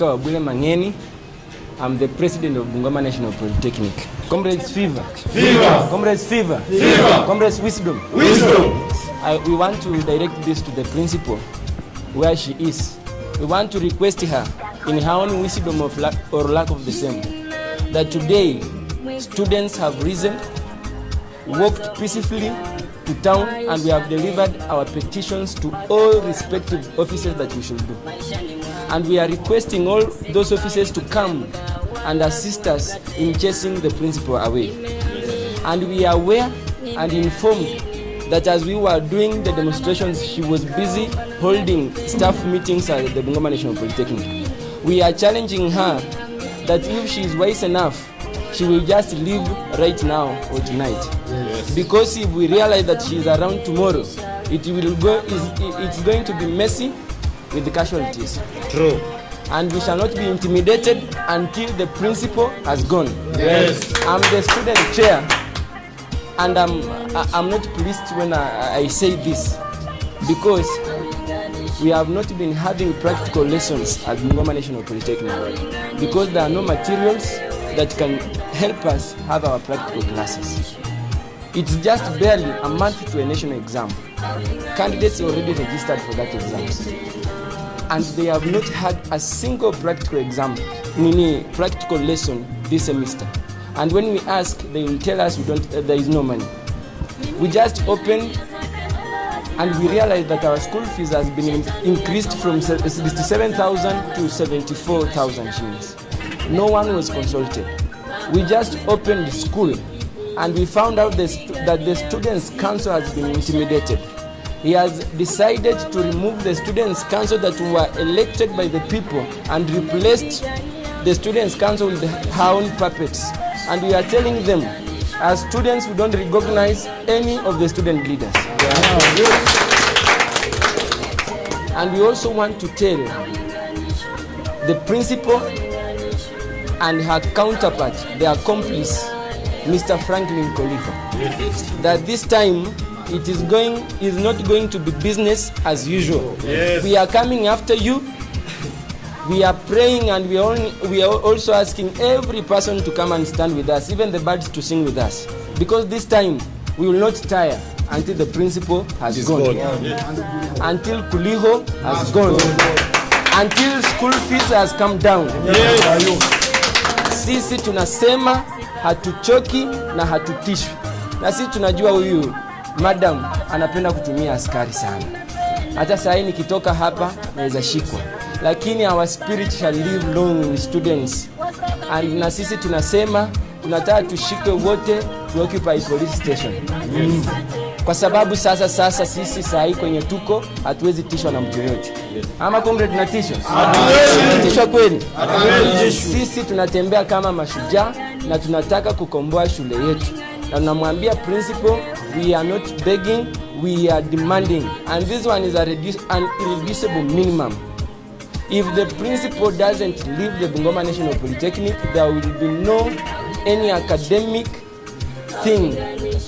Oscar Wabule Mangeni. I'm the president of Bungoma National Polytechnic. Comrades, fever. Fever. Comrades, fever. Fever. Comrades, wisdom. Wisdom. We want to direct this to the principal where she is. We want to request her in her own wisdom or lack of the same, that today students have risen, walked peacefully to town, and we have delivered our petitions to all respective officers that we should do. And we are requesting all those officers to come and assist us in chasing the principal away. And we are aware and informed that as we were doing the demonstrations, she was busy holding staff meetings at the Bungoma National Polytechnic. We are challenging her that if she is wise enough, she will just leave right now or tonight. Yes. Because if we realize that she is around tomorrow, it's going to be messy with the casualties. True. And we shall not be intimidated until the principal has gone. Yes. I'm the student chair, and I'm not pleased when I say this, because we have not been having practical lessons at Bungoma National Polytechnic, because there are no materials that can help us have our practical classes. It's just barely a month to a national exam. Candidates already registered for that exams, and they have not had a single practical exam, practical lesson this semester. And when we ask, they will tell us there is no money. We just opened and we realized that our school fees has been increased from 67,000 to 74,000 shillings. No one was consulted. We just opened the school and we found out that the Students' Council has been intimidated. He has decided to remove the Students' Council that were elected by the people and replaced the Students' Council with her own puppets. And we are telling them, as students, we don't recognize any of the student leaders. And we also want to tell the principal and her counterpart, the accomplice, Mr. Franklin Khalifa, that this time it is not going to be business as usual. Yes. We are coming after you. We are praying, and we are also asking every person to come and stand with us, even the birds to sing with us, because this time we will not tire until the principal has gone. Until Kuliho has gone. Until school fees has come down. Sisi tunasema hatuchoki na hatutishwi. Na sisi tunajua huyu madam anapenda kutumia askari sana. Hata saa hii nikitoka hapa naweza shikwa. Lakini our spirit shall live long in students. And na sisi tunasema tunataka tushike wote to occupy police station. Kwa sababu sasa sisi saa hii kwenye tuko hatuwezi tishwa na mtu yote. Ama Comrade tunatishwa? Tunatishwa kweli? Sisi tunatembea kama mashujaa na tunataka kukomboa shule yetu. Na tunamwambia principal, we are not begging, we are demanding, and this one is an irreducible minimum. If the principal doesn't leave the Bungoma National Polytechnic, there will be no any academic thing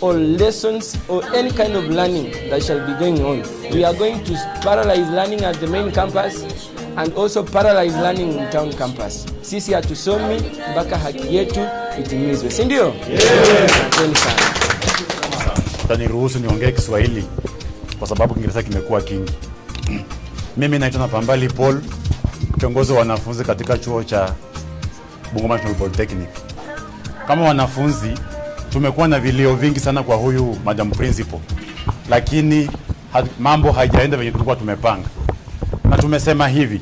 or lessons or any kind of learning that shall be going on. We are going to paralyze learning at the main campus and also paralyze learning in town campus. Sisi hatusomi mpaka haki yetu itimizwe. Si ndio? Asanteni sana. Taniruhusu niongee Kiswahili kwa sababu Kiingereza kimekuwa kingi. Mimi naitwa Pambali Paul, kiongozi wa wanafunzi katika chuo cha Bungoma National Polytechnic. Kama wanafunzi tumekuwa na vilio vingi sana kwa huyu madam principal, lakini mambo haijaenda vile tulikuwa tumepanga. Na tumesema hivi,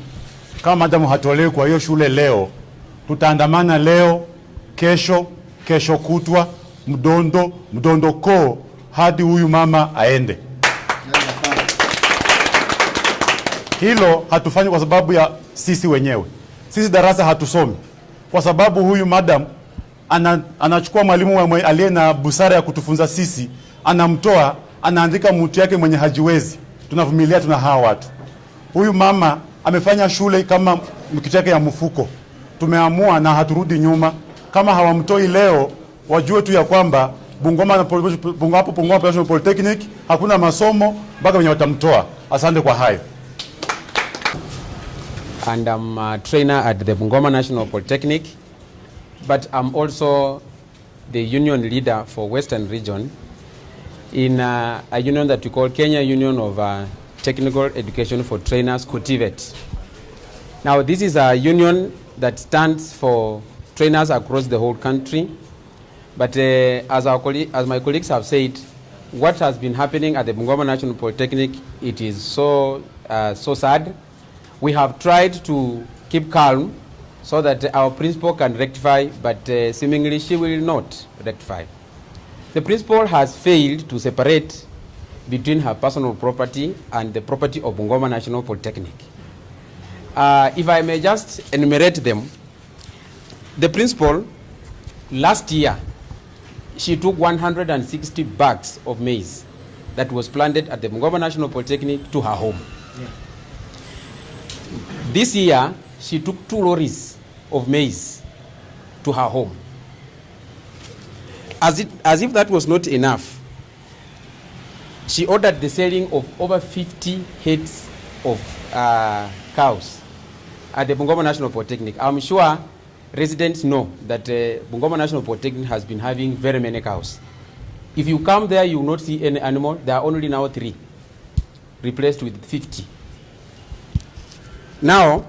kama madam hatolewi kwa hiyo shule leo, tutaandamana leo, kesho kutwa, mdondoko hadi huyu mama aende. Hilo hatufanyi kwa sababu ya sisi wenyewe. Sisi darasa hatusomi kwa sababu huyu madam anachukua mwalimu aliye na busara ya kutufunza sisi, anamtoa, anaandika mtu yake mwenye hajiwezi. Tunavumilia, tuna hawa watu. Huyu mama amefanya shule kama mkitu yake ya mfuko. Tumeamua na haturudi nyuma. Kama hawamtoi leo, wajue tu ya kwamba Bungoma National Polytechnic hakuna masomo mpaka wenye watamtoa. Asante kwa hayo. and I'm a trainer at the Bungoma National Polytechnic, but I'm also the union leader for Western Region in a union that we call Kenya Union of Technical Education for Trainers, KUTTIVET. Now, this is a union that stands for trainers across the whole country, but as my colleagues have said, what has been happening at the Bungoma National Polytechnic, it is so sad. We have tried to keep calm so that our principal can rectify, but seemingly she will not rectify. The principal has failed to separate between her personal property and the property of Bungoma National Polytechnic. If I may just enumerate them, the principal, last year, she took 160 bags of maize that was planted at the Bungoma National Polytechnic to her home. Yeah. This year, she took 2 lorries of maize to her home. As if that was not enough, she ordered the selling of over 50 heads of cows at the Bungoma National Polytechnic. I'm sure residents know that Bungoma National Polytechnic has been having very many cows. If you come there, you will not see any animal. There are only now 3, replaced with 50. Now,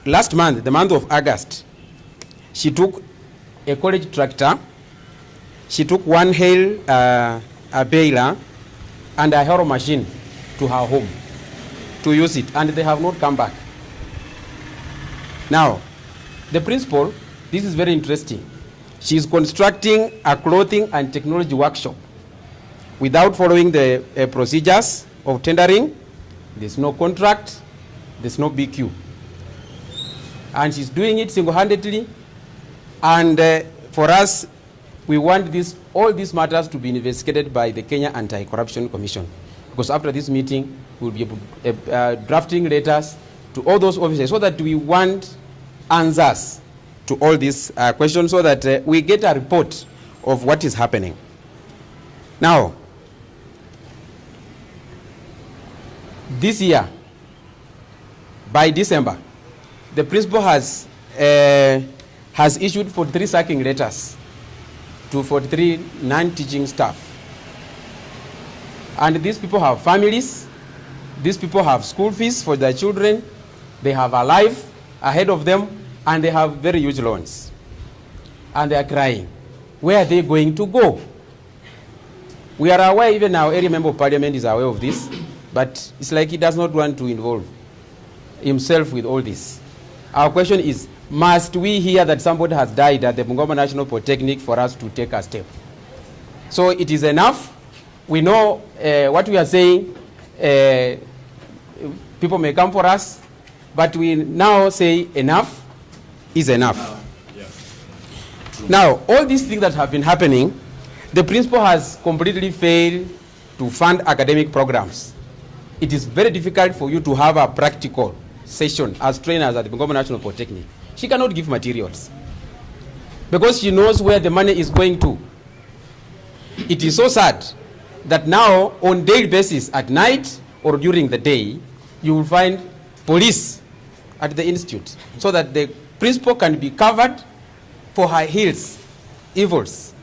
last month, the month of August, she took a college tractor, she took 1 hail a baler, and a harrow machine to her home to use it, and they have not come back. Now, the principal, this is very interesting. She is constructing a clothing and technology workshop without following the procedures of tendering. There's no contract, there's no BQ. And she's doing it single-handedly. And for us, we want all these matters to be investigated by the Kenya Anti-Corruption Commission. Because after this meeting, we'll be drafting letters to all those officers so that we want answers to all these questions so that we get a report of what is happening. Now, this year, by December, the principal has issued 43 sacking letters to 43 non-teaching staff. And these people have families, these people have school fees for their children, they have a life ahead of them, and they have very huge loans. And they are crying. Where are they going to go? We are aware, even our area member of parliament is aware of this, but it's like he does not want to involve himself with all this. Our question is, must we hear that somebody has died at the Bungoma National Polytechnic for us to take a step? So it is enough. We know what we are saying. People may come for us, but we now say enough is enough. Now, all these things that have been happening, the principal has completely failed to fund academic programs. It is very difficult for you to have a practical session as trainers at the Bungoma National Polytechnic. She cannot give materials because she knows where the money is going to. It is so sad that now on daily basis at night or during the day, you will find police at the institute so that the principal can be covered for her evils.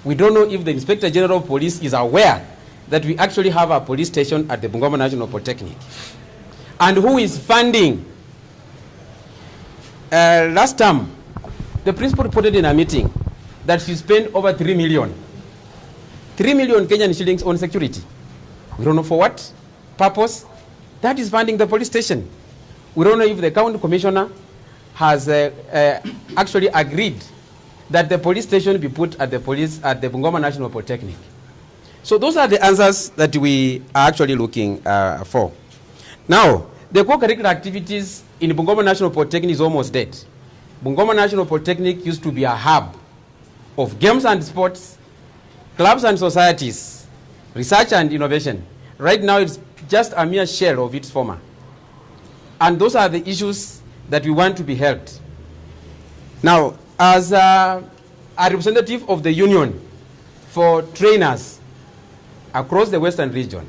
We don't know if the Inspector General of Police is aware that we actually have a police station at the Bungoma National Polytechnic. And who is funding? Last time, the principal reported in a meeting that she spent over 3 million. 3 million Kenyan shillings on security. We don't know for what purpose. That is funding the police station. We don't know if the county commissioner has actually agreed that the police station be put at the Bungoma National Polytechnic. So those are the answers that we are actually looking for. Now, the co-curricular activities in Bungoma National Polytechnic is almost dead. Bungoma National Polytechnic used to be a hub of games and sports, clubs and societies, research and innovation. Right now, it's just a mere shell of its former. And those are the issues that we want to be helped. Now, as a representative of the union for trainers across the Western region,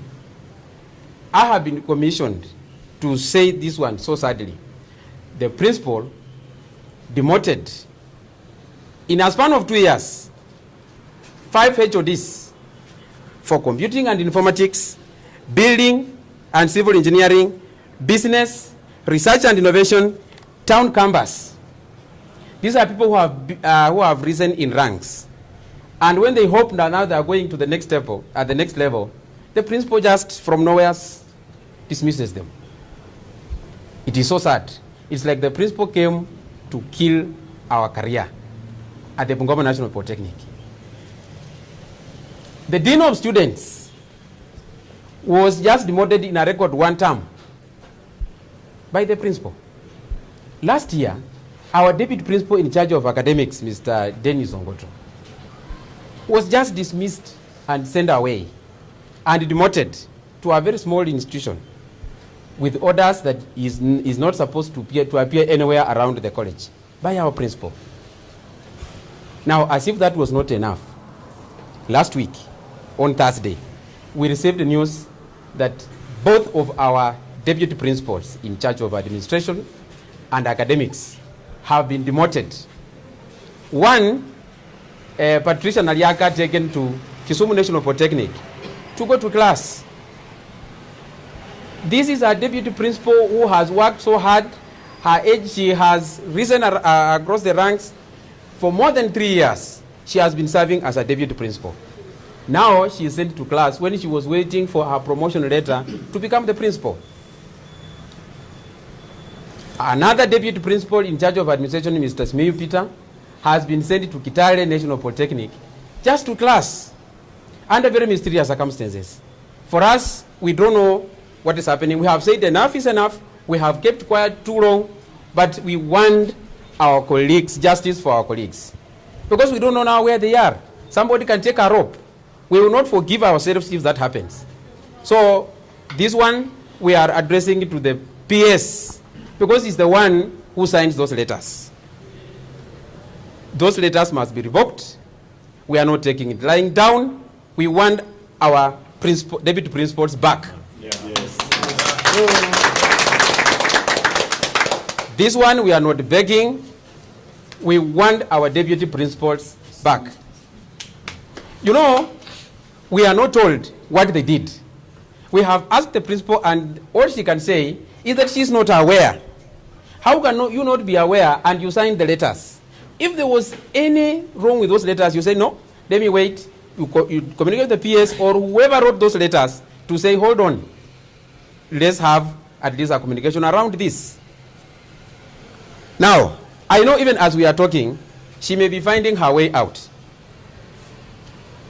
I have been commissioned to say this one so sadly, the principal demoted, in a span of 2 years, 5 HODs for computing and informatics, building and civil engineering, business, research and innovation, town campus. These are people who have risen in ranks. And when they hope that now they are going to the next level, at the next level, the principal just from nowhere dismisses them. It is so sad. It's like the principal came to kill our career at the Bungoma National Polytechnic. The dean of students was just demoted in a record 1 term by the principal. Last year, our deputy principal in charge of academics, Mr. Dennis Ongoto, was just dismissed and sent away and demoted to a very small institution with orders that is not supposed to appear anywhere around the college by our principal. Now, as if that was not enough, last week, on Thursday, we received the news that both of our deputy principals in charge of administration and academics have been demoted. One, Patricia Naliaka, taken to Kisumu National Polytechnic to go to class. This is a deputy principal who has worked so hard. Her age, she has risen across the ranks. For more than 3 years, she has been serving as a deputy principal. Now she is sent to class when she was waiting for her promotion letter to become the principal. Another deputy principal in charge of administration, Mr. Smeyu Peter, has been sent to Kitale National Polytechnic just to class under very mysterious circumstances. For us, we don't know what is happening. We have said enough is enough. We have kept quiet too long, but we want our colleagues, justice for our colleagues. Because we don't know now where they are. Somebody can take a rope. We will not forgive ourselves if that happens. So this one, we are addressing it to the PS, because it's the one who signs those letters. Those letters must be revoked. We are not taking it lying down. We want our deputy principals back. Yeah. Yes. This one, we are not begging. We want our deputy principals back. You know, we are not told what they did. We have asked the principal, and all she can say is that she's not aware. How can you not be aware and you sign the letters? If there was any wrong with those letters, you say, no, let me wait. You communicate with the PS or whoever wrote those letters to say, hold on, let's have at least a communication around this. Now, I know even as we are talking, she may be finding her way out.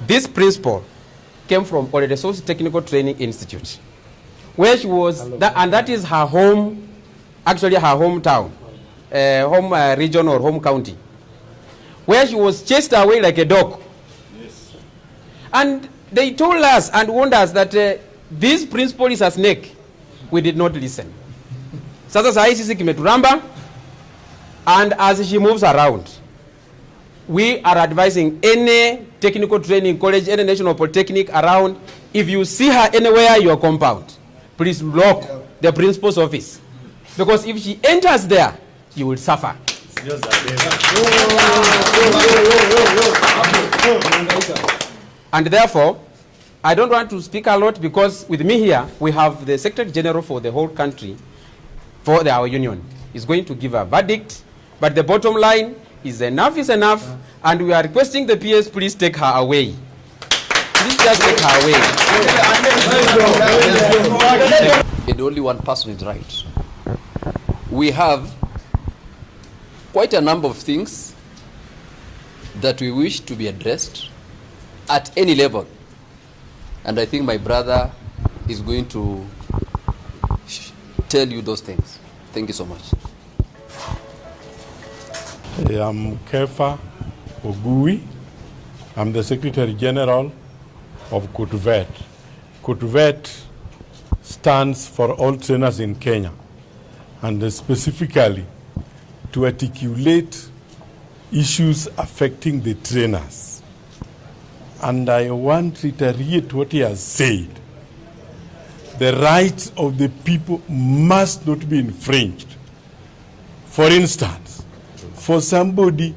This principal came from Already Source Technical Training Institute, where she was, and that is her home, actually her hometown, home region or home county, where she was chased away like a dog. Yes. And they told us and warned us that this principal is a snake. We did not listen. Sasa sahi Sisi kimeturamba, and as she moves around, we are advising any technical training college, any national polytechnic around, if you see her anywhere in your compound, please lock the principal's office. Because if she enters there, you will suffer. And therefore, I don't want to speak a lot, because with me here, we have the Secretary General for the whole country, for our union. Is going to give a verdict, but the bottom line is enough, and we are requesting the PS, please take her away. Please just take her away. And only one person is right. We have quite a number of things that we wish to be addressed at any level. And I think my brother is going to tell you those things. Thank you so much. I'm Kefa Ogui. I'm the Secretary General of KUTVET. KUTVET stands for All Trainers in Kenya, and specifically to articulate issues affecting the trainers. And I want to reiterate what he has said. The rights of the people must not be infringed For instance, for somebody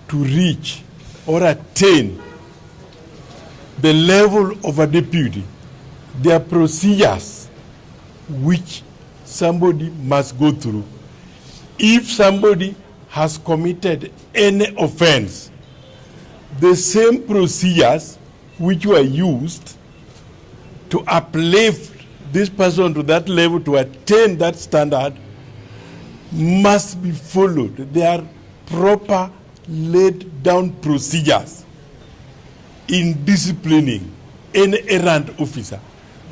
to reach or attain the level of a deputy, there are procedures which somebody must go through. If somebody has committed any offense, the same procedures which were used to uplift this person to that level to attain that standard must be followed. There are proper laid down procedures in disciplining any errant officer.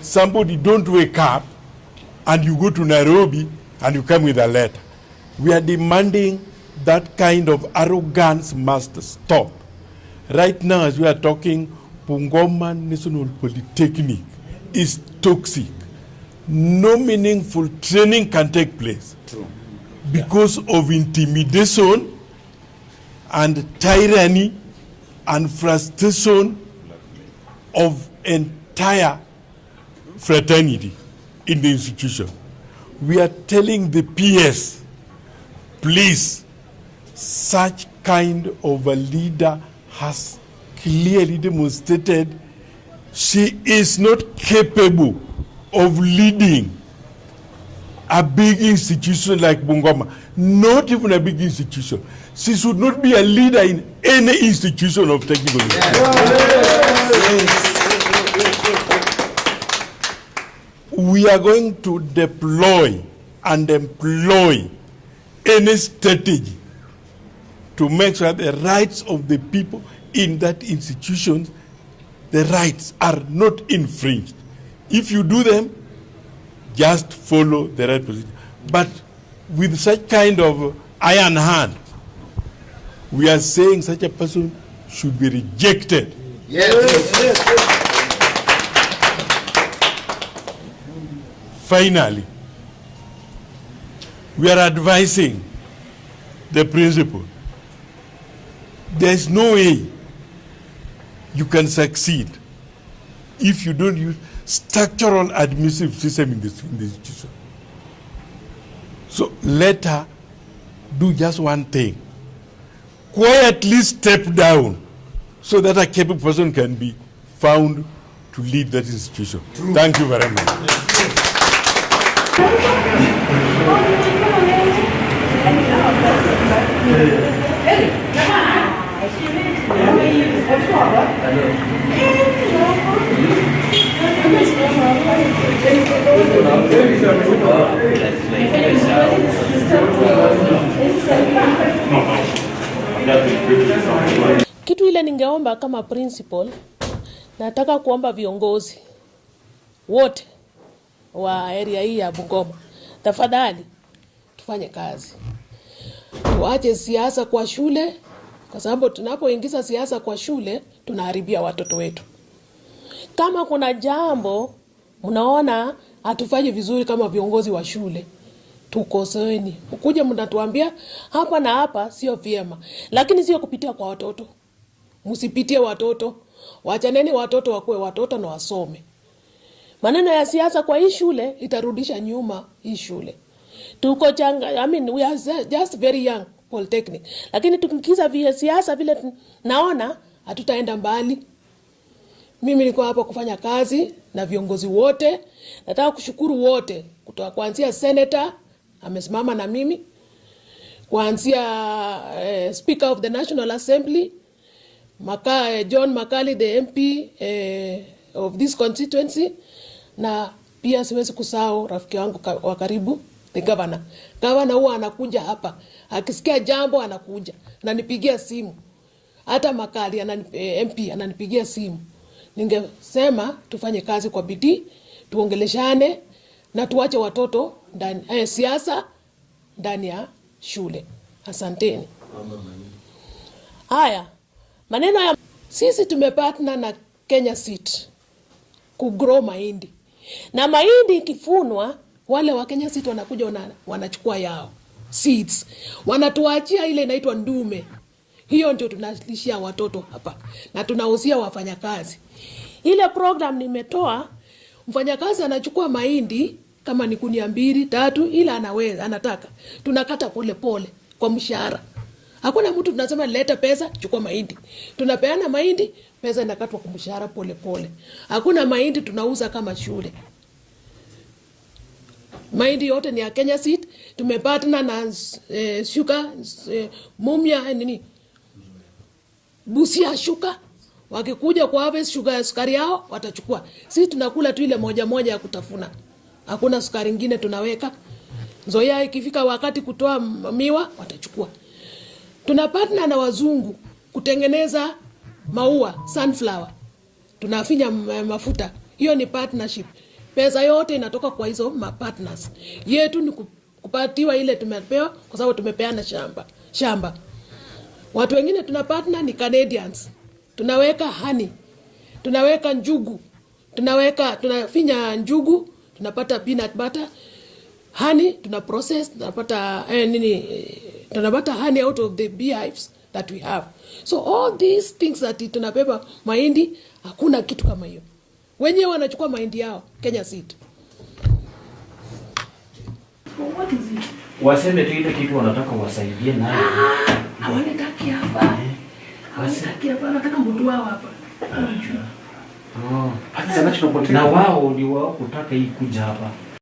Somebody don't wake up and you go to Nairobi and you come with a letter. We are demanding that kind of arrogance must stop. Right now, as we are talking, Bungoma National Polytechnic is toxic. No meaningful training can take place because of intimidation and tyranny and frustration of entire fraternity in the institution. We are telling the PS, please, such kind of a leader has clearly demonstrated she is not capable of leading a big institution like Bungoma, not even a big institution. She should not be a leader in any institution of technical We are going to deploy and employ any strategy to make sure the rights of the people in that institution, the rights are not infringed. If you do them, just follow the right procedure. But with such kind of iron hand, we are saying such a person should be rejected. Finally, we are advising the principal. There is no way you can succeed if you don't use structural admissive system in the institution. So let her do just one thing. Quietly step down so that a capable person can be found to lead that institution. True. Thank you very much. Kitu ile ningeomba kama principal, nataka kuomba viongozi wote wa area hii ya Bungoma, tafadhali tufanye kazi. Tuache siasa kwa shule, kwa sababu tunapoingiza siasa kwa shule tunaharibia watoto wetu. Kama kuna jambo mnaona hatufanyi vizuri kama viongozi wa shule, tukosoeni. Mkuje mnatuambia hapa na hapa sio vyema, lakini sio kupitia kwa watoto. Msipitie watoto. Waachaneni watoto wakuwe watoto na wasome. Maneno ya siasa kwa hii shule itarudisha nyuma hii shule. Tuko changa, we are just very young polytechnic. Lakini tukiingiza vya siasa vile naona hatutaenda mbali. Mimi niko hapa kufanya kazi na viongozi wote. Nataka kushukuru wote kutoka kuanzia senator amesimama na mimi, kuanzia Speaker of the National Assembly, John Makali, the MP of this constituency, na pia siwezi kusahau rafiki wangu wa karibu, the governor. Governor huwa anakuja hapa, akisikia jambo anakuja, ananipigia simu. Hata Makali MP ananipigia simu. Ningesema tufanye kazi kwa bidii, tuongeleshane na tuache watoto ndani siasa ndani ya shule. Asanteni. Haya, maneno ya sisi tumepartner na Kenya Seed kugrow mahindi. Na mahindi ikifunwa, wale wa Kenya Seed wanakuja wanachukua yao seeds. Wanatuachia ile inaitwa ndume. Hiyo ndio tunalishia watoto hapa na tunauzia wafanyakazi. Ile program nimetoa, mfanyakazi anachukua mahindi kama ni gunia 2, 3 ila anaweza anataka. Tunakata pole pole kwa mshahara. Hakuna mtu tunasema leta pesa, chukua mahindi. Tunapeana mahindi, pesa inakatwa kwa mshahara pole pole. Hakuna mahindi tunauza kama shule. Mahindi yote ni ya Kenya Seed. Tumepartner na sugar Mumia nini? Busia Sugar. Wakikuja kwa harvest sugar sukari yao watachukua. Sisi tunakula tu ile moja moja ya kutafuna. Hakuna sukari nyingine tunaweka. Zoea ikifika wakati kutoa miwa watachukua. Tuna partner na wazungu kutengeneza maua, sunflower. Tunafinya mafuta. Hiyo ni partnership. Pesa yote inatoka kwa hizo partners. Yetu ni kupatiwa ile tumepewa kwa sababu tumepeana shamba. Watu wengine tuna partner ni Canadians. Tunaweka honey. Tunaweka njugu. Tunafinya njugu, tunapata peanut butter. Honey tuna process, tunapata tunapata honey out of the beehives that we have. So all these things that tunapepa mahindi, hakuna kitu kama hiyo. Wenyewe wanachukua mahindi yao, Kenya Seed. What is it? Waseme tu ile kitu wanataka wasaidie nayo. Hawanitaki hapa. Hawanitaki hapa, wanataka mtu wao hapa. Oh. Na wao ndio wao kutaka hii kuja hapa.